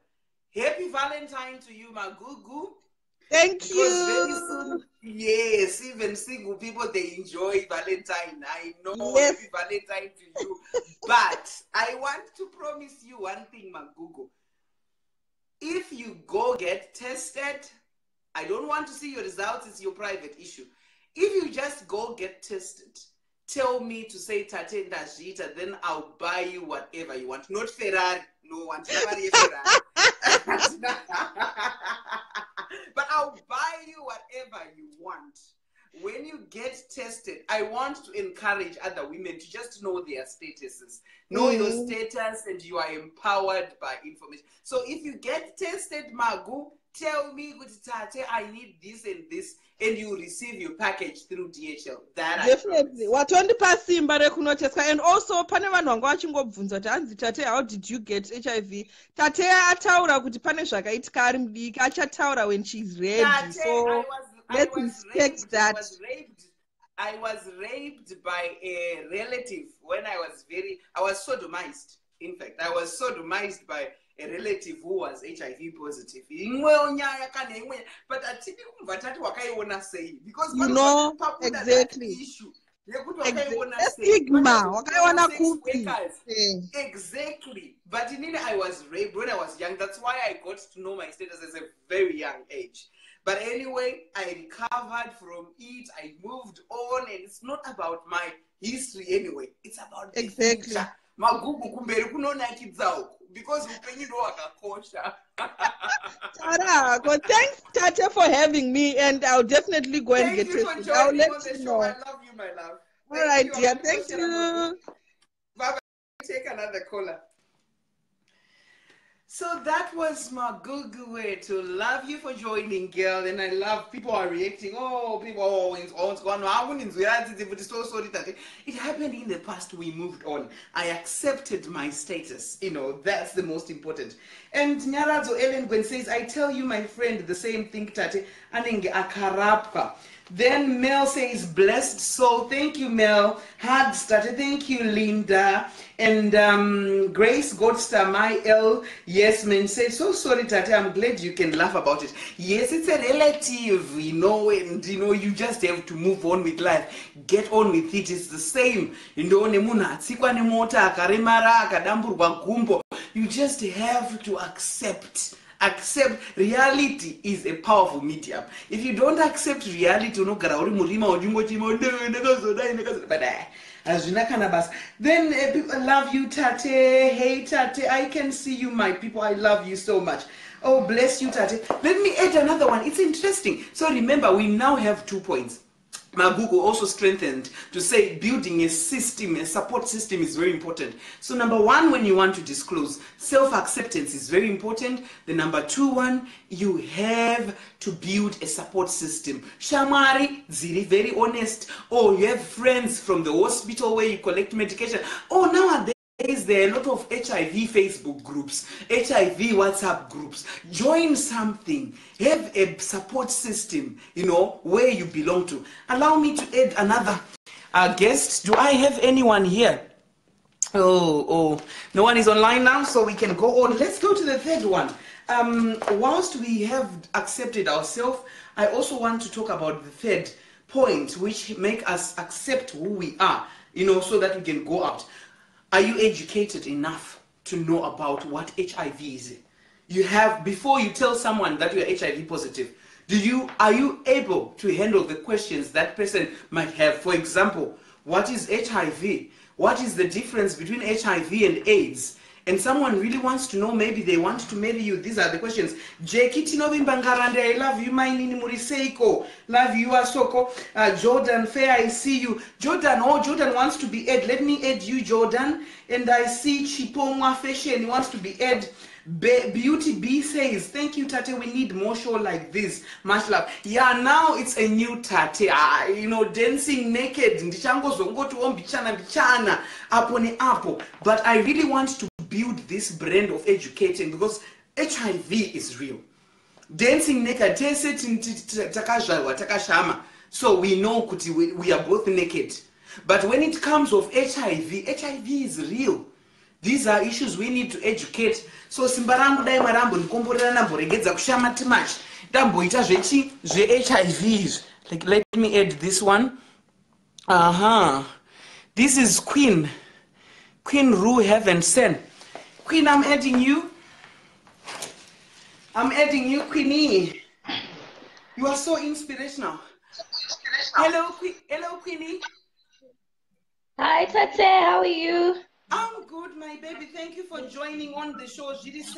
Happy Valentine to you, Magugu. Thank you. Very soon, yes, even single people, they enjoy Valentine. I know. Yes. Happy Valentine to you. But I want to promise you one thing, Magugu. If you go get tested, I don't want to see your results. It's your private issue. If you just go get tested, tell me to say Tatenda Jita, then I'll buy you whatever you want. Not Ferrari. No one. Ferrari. But I'll buy you whatever you want. When you get tested, I want to encourage other women to just know their statuses. Know your status, and you are empowered by information. So if you get tested, Magu, tell me, Tate, I need this and this, and you receive your package through DHL. That definitely. And also, pane vanhu vanga vachingobvunza kuti hanzi Tate, how did you get HIV? Tate ataura kuti pane zvakaitika ari mudiki, achataura when she's ready. Tate, so let's respect that. I was raped by a relative when I was sodomized. In fact, I was sodomized by a relative who was HIV positive. But because you know exactly. Issue. Stigma. Wakaiona sex kupi. workers. Exactly. But in I was raped when I was young. That's why I got to know my status as a very young age. But anyway, I recovered from it. I moved on, and it's not about my history anyway. It's about the future. Magugu kumberi kunonakidza because upenyu ndo wakakosha. Tara, well, thanks, Tate, for having me, and I'll definitely go and get tested. tested. Thank you for I'll joining let on the you show. know. I love you, my love. All right, dear. Thank you. Bye-bye. Take another caller. So that was my Google way to love you for joining, girl. And I love people are reacting. Oh, people always going. So sorry that it happened in the past. We moved on. I accepted my status. You know, that's the most important. And Nyarazo Ellen Gwen says, I tell you, my friend, the same thing, Tate. Anenge akarapka. Then Mel says, blessed soul. Thank you, Mel. Hugs, Tate. Thank you, Linda. And Grace Godster, my L. Yes, man, said, so sorry, Tate. I'm glad you can laugh about it. Yes, it's a relative, you know, and, you know, you just have to move on with life. Get on with it. It's the same. You know, you just have to accept. Accept reality is a powerful medium. If you don't accept reality, then people love you, Tate. Hey, Tate, I can see you, my people. I love you so much. Oh, bless you, Tate. Let me add another one. It's interesting. So remember, we now have 2 points. Magugu also strengthened to say building a system, a support system is very important. So number 1, when you want to disclose, self-acceptance is very important. The number 2 one, you have to build a support system. Shamari, Ziri, very honest. Oh, you have friends from the hospital where you collect medication. Oh, nowadays, there are a lot of HIV Facebook groups, HIV WhatsApp groups. Join something. Have a support system, you know, where you belong to. Allow me to add another guest. Do I have anyone here? Oh, no one is online now, so we can go on. Let's go to the third one. Whilst we have accepted ourselves, I also want to talk about the third point, which make us accept who we are, you know, so that we can go out. Are you educated enough to know about what HIV is? You have, before you tell someone that you are HIV positive, are you able to handle the questions that person might have? For example, what is HIV? What is the difference between HIV and AIDS? And someone really wants to know, maybe they want to marry you. These are the questions. I love you, my nini Muriseiko. Love you, Asoko. Jordan, Fair, I see you. Jordan wants to be Ed. Let me add you, Jordan. And I see Chipongwa Fashion wants to be Ed. Beauty B says, thank you, Tate. We need more show like this. Much love. Yeah, now it's a new Tate. You know, dancing naked. But I really want to build this brand of educating because HIV is real. Dancing naked. So we know we are both naked. But when it comes of HIV is real. These are issues we need to educate. So simbarangu dai marambo ndikomborera namboregedza kushama too much. Ndamboita HIV. Like, let me add this one. This is Queen Rue Heaven Sen. Queen, I'm adding you. Queenie. You are so inspirational. Hello, Queenie. Hi, Tate. How are you? I'm good, my baby. Thank you for joining on the show. Didn't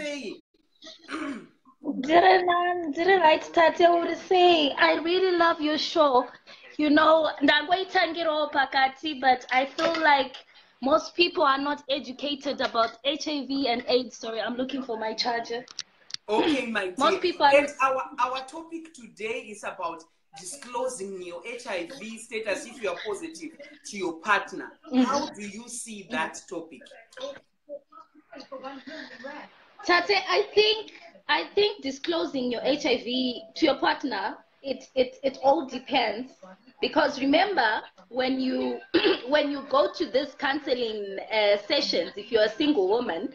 I, Tate, would say I really love your show. You know, but I feel like most people are not educated about HIV and AIDS. Sorry, I'm looking for my charger. Okay, my dear. Most people are and our topic today is about disclosing your HIV status if you are positive to your partner. How do you see that topic? Tate, I think disclosing your HIV to your partner, it all depends. Because remember, when you when you go to this counseling sessions, if you're a single woman,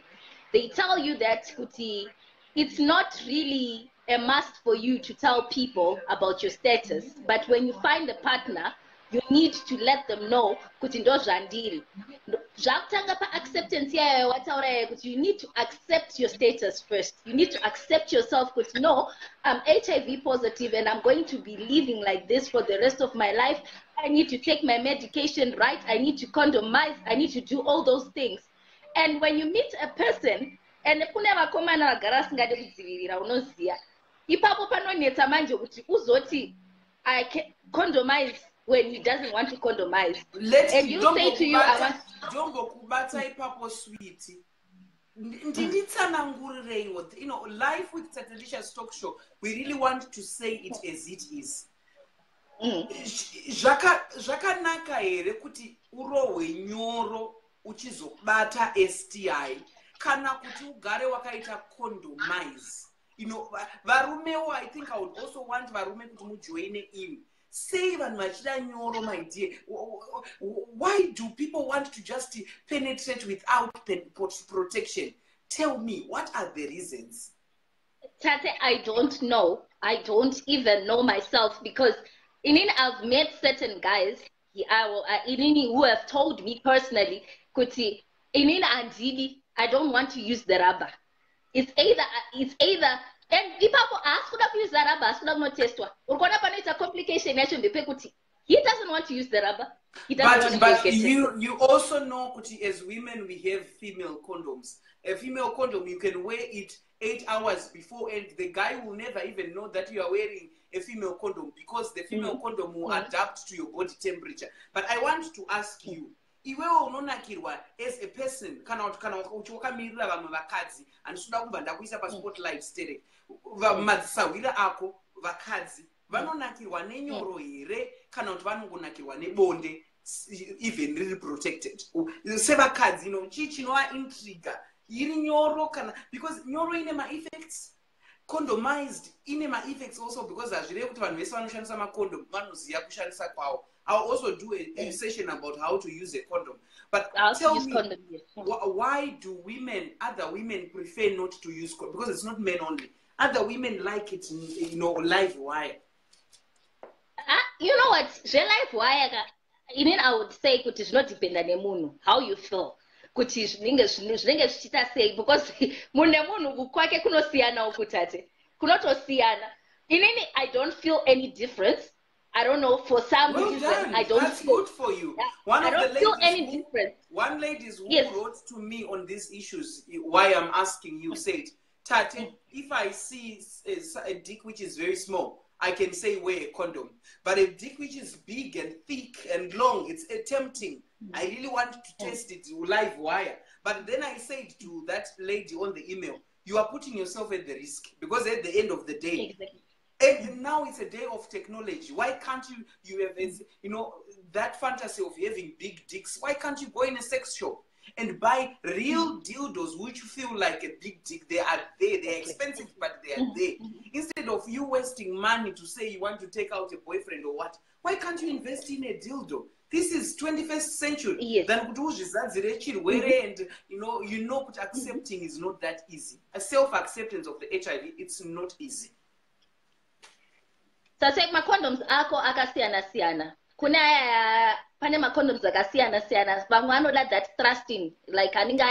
they tell you that it's not really a must for you to tell people about your status. But when you find a partner, you need to let them know kuti ndo zvandiri. Zvakutanga pa acceptance yayo wataura kuti you need to accept your status first. You need to accept yourself kuti no, I'm HIV positive and I'm going to be living like this for the rest of my life. I need to take my medication right. I need to condomize. I need to do all those things. And when you meet a person, and kune vakomana vagara vasingade kudzivirira unoziya, ipapo panonetsa manje kuti uzoti I can condomize when he doesn't want to condomize. And you say to you, Jombo kubata ipapo sweetie. You know, life with Tatelicious talk show, we really want to say it as it is. Zvakanaka here kuti urohwe nyoro uchizobata STI kana kuti ugare wakaita condomize. You know, varumewo, I think I would also want varume kuti mujoine in. Say vanhu vachida nyoro, my dear. Why do people want to just penetrate without protection? Tell me, what are the reasons? Tate, I don't know. I don't even know myself because I've met certain guys who have told me personally, Kuti, I don't want to use the rubber. It's either and people ask could use the rubber, could not test one. Or it's a complication Kuti. He doesn't want to use the rubber. He doesn't but you also know Kuti, as women we have female condoms. A female condom you can wear it 8 hours before and the guy will never even know that you are wearing a female condom because the female condom will adapt to your body temperature. But I want to ask you, iwewe unonakirwa as a person kana uchikamirira vamwe vakadzi andisuda kubva ndakuisa paspotlight sterek madzisawira ako vakadzi vanonakirwa nenyoro here kana kuti vanongonakirwa nebonde even riri protected sevakadzi chii chinova intriga iri nyoro kana because nyoro ine ma-effects condomized ine ma-effects also because hazvirevi kuti vanhu vese vanoshandisa macondom vanoziva kushandisa kwawo. I'll also do a session about how to use a condom. But tell me, condom, yes. Why do other women prefer not to use condom? Because it's not men only. Other women like it, live wire. You know what? Live wire, I would say it's not dependent on munhu, how you feel. Kuti zvinenge zvichita sei because mune munhu kwake kunosiyana ukutate. Kunotosiyana. I don't feel any difference. I don't know, for some reason, I don't That's feel good for you. Yeah, I don't feel any difference. One lady who wrote to me on these issues, why I'm asking you, said, Tate, if I see a dick which is very small, I can say wear a condom. But a dick which is big and thick and long, it's tempting. I really want to test it live wire. But then I said to that lady on the email, you are putting yourself at the risk because at the end of the day, exactly. And now it's a day of technology. Why can't you have, that fantasy of having big dicks? Why can't you go in a sex shop and buy real dildos which feel like a big dick? They are there. They're expensive, but they are there. Instead of you wasting money to say you want to take out a boyfriend or what, why can't you invest in a dildo? This is 21st century. Yes. Then and that accepting is not that easy. A self-acceptance of the HIV, it's not easy. So take my condoms ako akasiyana. Kuna pane ma condoms akasiyana. Vamwe vanoda that trusting, like anenge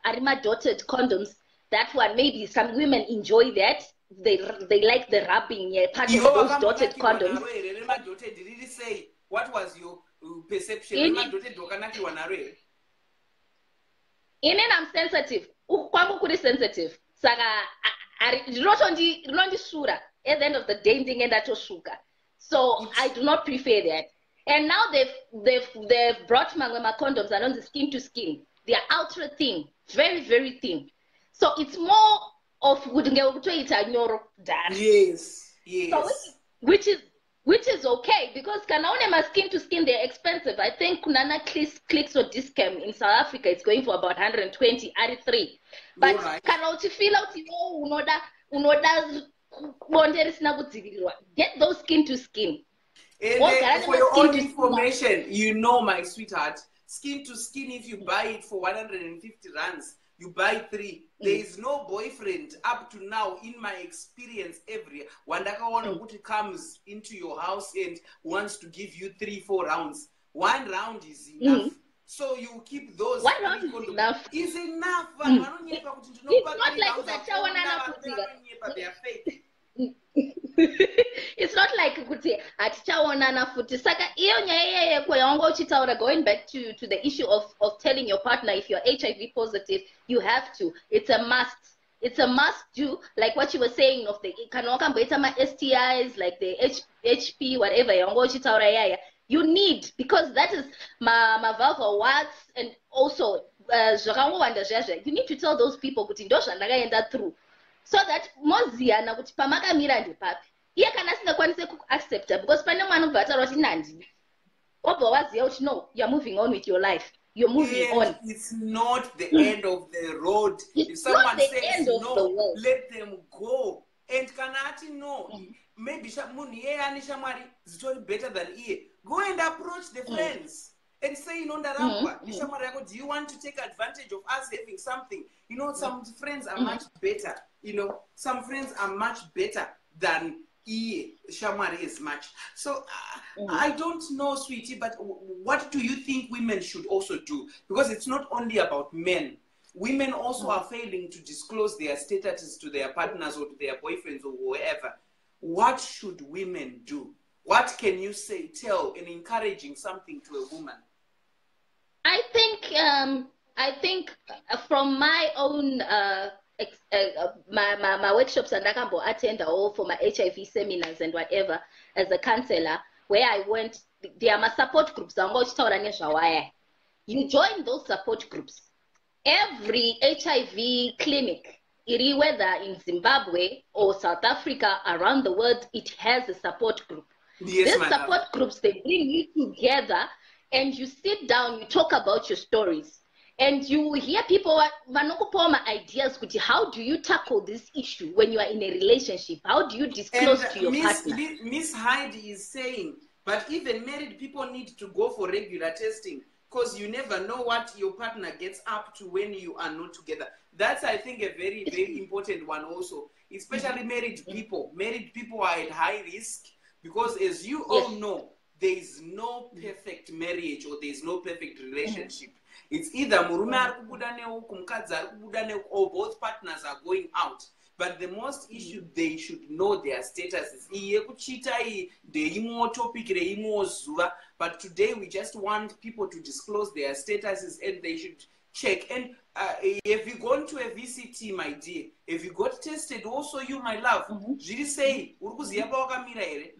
arima dotted condoms. That one, maybe some women enjoy that. They like the rubbing part of those dotted condoms. Did it say what was your perception? I'm sensitive. Kwangu kuri sensitive. Saka rinondisura. At the end of the day, so I do not prefer that. And now they've brought my condoms and on the skin to skin. They are ultra thin, very very thin. So it's more of yes. So which is okay because my skin to skin they're expensive. I think Kunana clicks or Discam in South Africa it's going for about 120 RE3. But can you feel out get those skin to skin. And for your own information, my sweetheart, skin to skin, if you buy it for 150 rands, you buy 3. There is no boyfriend up to now, in my experience, every wandakaona kuti comes into your house and wants to give you 3-4 rounds. 1 round is enough. So you keep those. 1 round is enough. Is enough. It's not like they are fake. It's not like kuti atichaonana futi saka iyo nyaya yeko yaunga uchitaura, going back to the issue of telling your partner if you're HIV positive, you have to. It's a must do, like what you were saying of the kanoka mboita ma STIs, like the HP whatever yaunga uchitaura yaya, you need, because that is ma vulva warts, and also you need to tell those people kuti ndo zvandakaenda through, so that moziana kuti pamakamira ndepapi. Iye kana asingakwanise kuaccepta, because pane mwana ubva ataura kuti nandi obva waziva kuti no, you're moving on with your life, you're moving on. It's not the end of the road. If someone says no, let them go. And kana ati no, maybe munhu iye ani shamwari zitori better than iye, go and approach the friends and say, nondarambwa nishamwari yako, do you want to take advantage of us having something? Some friends are much better. Some friends are much better than Shamari is much. So I don't know, sweetie, but what do you think women should also do? Because it's not only about men. Women also are failing to disclose their status to their partners or to their boyfriends or whoever. What should women do? What can you say, tell, in encouraging something to a woman? I think from my own my workshops and Akambo attend all for my HIV seminars and whatever, as a counselor, where I went, there are my support groups. You join those support groups. Every HIV clinic, whether in Zimbabwe or South Africa, around the world, it has a support group. Yes, these support groups, they bring you together and you sit down, you talk about your stories. And you hear people ideas, how do you tackle this issue when you are in a relationship? How do you disclose to your partner? Miss Heidi is saying, but even married people need to go for regular testing, because you never know what your partner gets up to when you are not together. That's, I think, a very, very important one also, especially married people. Married people are at high risk because, as you all know, there is no perfect marriage or there is no perfect relationship. It's either murume ari kubuda neuku, mukadzi ari kubuda neuku, or both partners are going out. But the most issue, they should know their statuses. Iye kuchita iyi ndeimwe topic reimwe zuva. But today we just want people to disclose their statuses and they should check. And have you gone to a VCT, my dear? Have you got tested also, you, my love? Zviri sei, uri kuziva pawakamira here?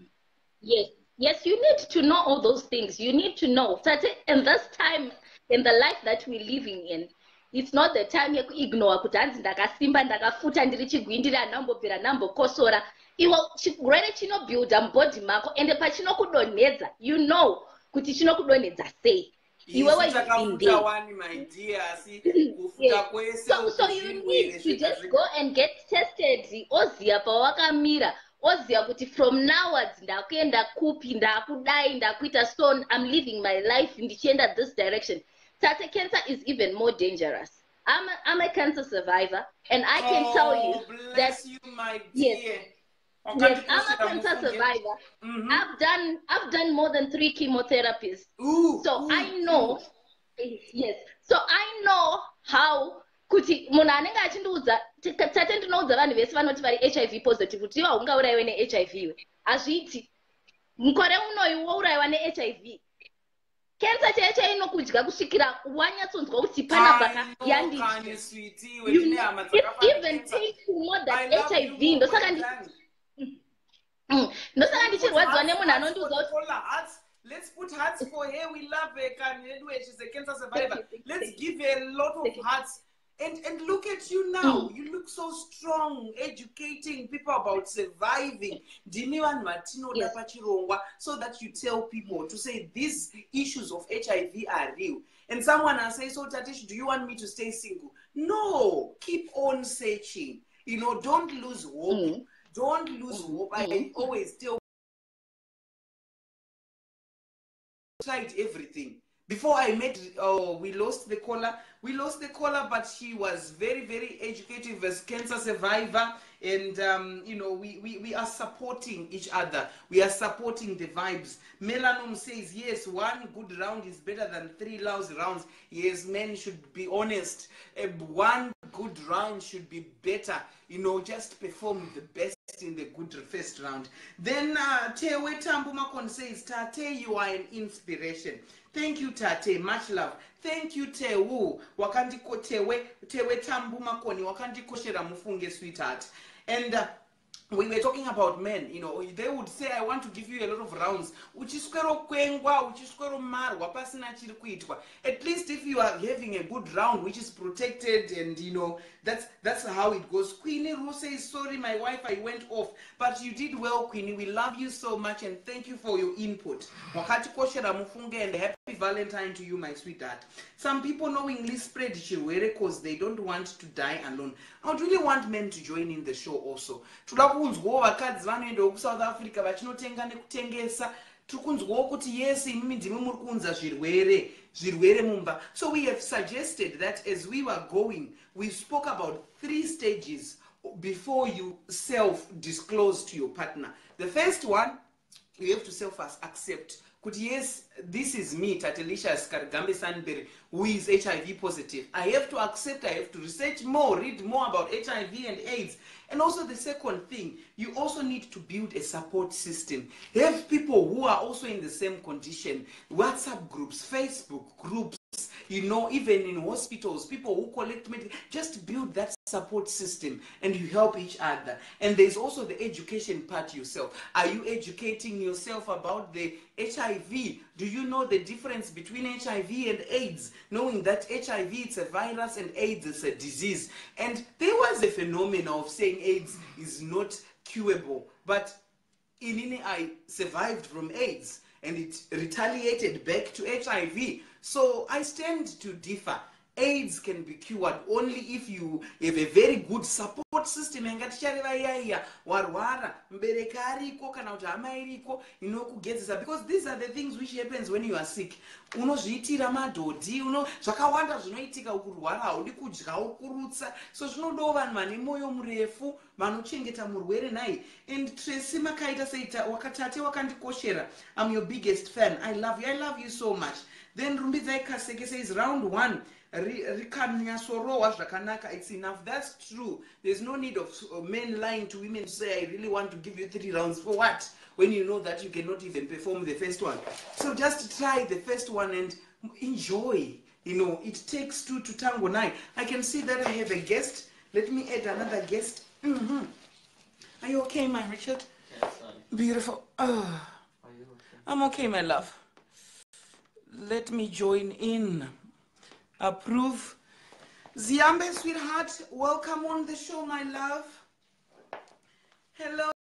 Yes, you need to know all those things. You need to know. And this time, in the life that we're living in, it's not the time you ignore kuti hanzi ndakasimba ndakafuta ndiri chigwindira ndambobvira ndambokosora. Iwo chirwere chinobuilda mubody mako ende pachinokudonhedza, you know kuti chinokudonhedza sei. Iwewe you've been there. So you need to just go and get tested. Oziya pawakamira. Oziya kuti from nowwards ndakuenda kupi, ndakudai, ndakuita so, I'm living my life ndichienda this direction. Tate, cancer is even more dangerous. I'm a cancer survivor, and I can tell you that you, my dear. Yes, I'm a cancer survivor. I've done more than 3 chemotherapies. I know. Yes, so I know how. Kuti munhu anenge achindiudza tate ndinoudza vanhu vese vanoti vari HIV positive kuti iwe haungaurayiwe neHIV iwe hazviiti. Mukore unoyu wourayiwa neHIV. Cancer chaicho inokudya kusvikira wanyatsonzwa kuti pana bhaka yandidya. It's even painful more than HIV. Ndosaka ndichirwadzwa nemunhu anondiudza kuti let's put hearts for her. We love her. She's a cancer survivor. Let's give her a lot of hearts. And look at you now. You look so strong, educating people about surviving. So that you tell people to say these issues of HIV are real. And someone will say, so Tatish, do you want me to stay single? No, keep on searching. Don't lose hope. Don't lose hope. I always tell, tried everything. Before I met, oh, we lost the caller. We lost the caller, but she was very, very educative as cancer survivor. And, you know, we are supporting each other. We are supporting the vibes. Melanum says, yes, one good round is better than 3 lousy rounds. Yes, men should be honest. One good round should be better. You know, just perform the best in the good first round. Then Tewe Tambumakon says, Tate, you are an inspiration. Thank you, Tate. Much love. Thank you, Tewu. Wakandiko Tewe Tambumakoni. Wakandiko Shera Mufunge, sweetheart. And we were talking about men, you know, they would say, I want to give you a lot of rounds. At least if you are having a good round, which is protected, and, you know, that's how it goes. Queenie Ru says, sorry, my Wi-Fi went off, but you did well, Queenie. We love you so much, and thank you for your input. Wakati koshera mufunge, and happy Valentine to you, my sweetheart. Some people knowingly spread chiwere because they don't want to die alone. I would really want men to join in the show also. Tudakunzwo vakadzi vanoenda ku South Africa vachinotenga nekutengesa. Tukunzwo kuti yes, imimi ndimi muri kunza zvirwere mumba. So we have suggested that as we were going, we spoke about 3 stages before you self-disclose to your partner. The first one, you have to self-accept. Yes, this is me, Tatelicious, Karigame, Sandberg, who is HIV positive. I have to accept, I have to research more, read more about HIV and AIDS. And also the second thing, you also need to build a support system. Have people who are also in the same condition, WhatsApp groups, Facebook groups, you know, even in hospitals, people who collect medicine, just build that support system and you help each other. And there's also the education part yourself. Are you educating yourself about the HIV? Do you know the difference between HIV and AIDS? Knowing that HIV it's a virus and AIDS is a disease. And there was a phenomenon of saying AIDS is not curable, but I survived from AIDS and it retaliated back to HIV. So I stand to differ. AIDS can be cured only if you have a very good support system. Because these are the things which happens when you are sick. So and Tracy Makaita said, I'm your biggest fan. I love you so much. Then Rumbizai Kaseke says, round 1. It's enough. That's true. There's no need of men lying to women to say, I really want to give you 3 rounds. For what? When you know that you cannot even perform the first one. So just try the first one and enjoy. You know, it takes 2 to tango 9. I can see that I have a guest. Let me add another guest. Are you okay, my Richard? Yes, sorry. Beautiful. I'm okay, my love. Let me join in. Approve. Ziambe, sweetheart, welcome on the show, my love. Hello.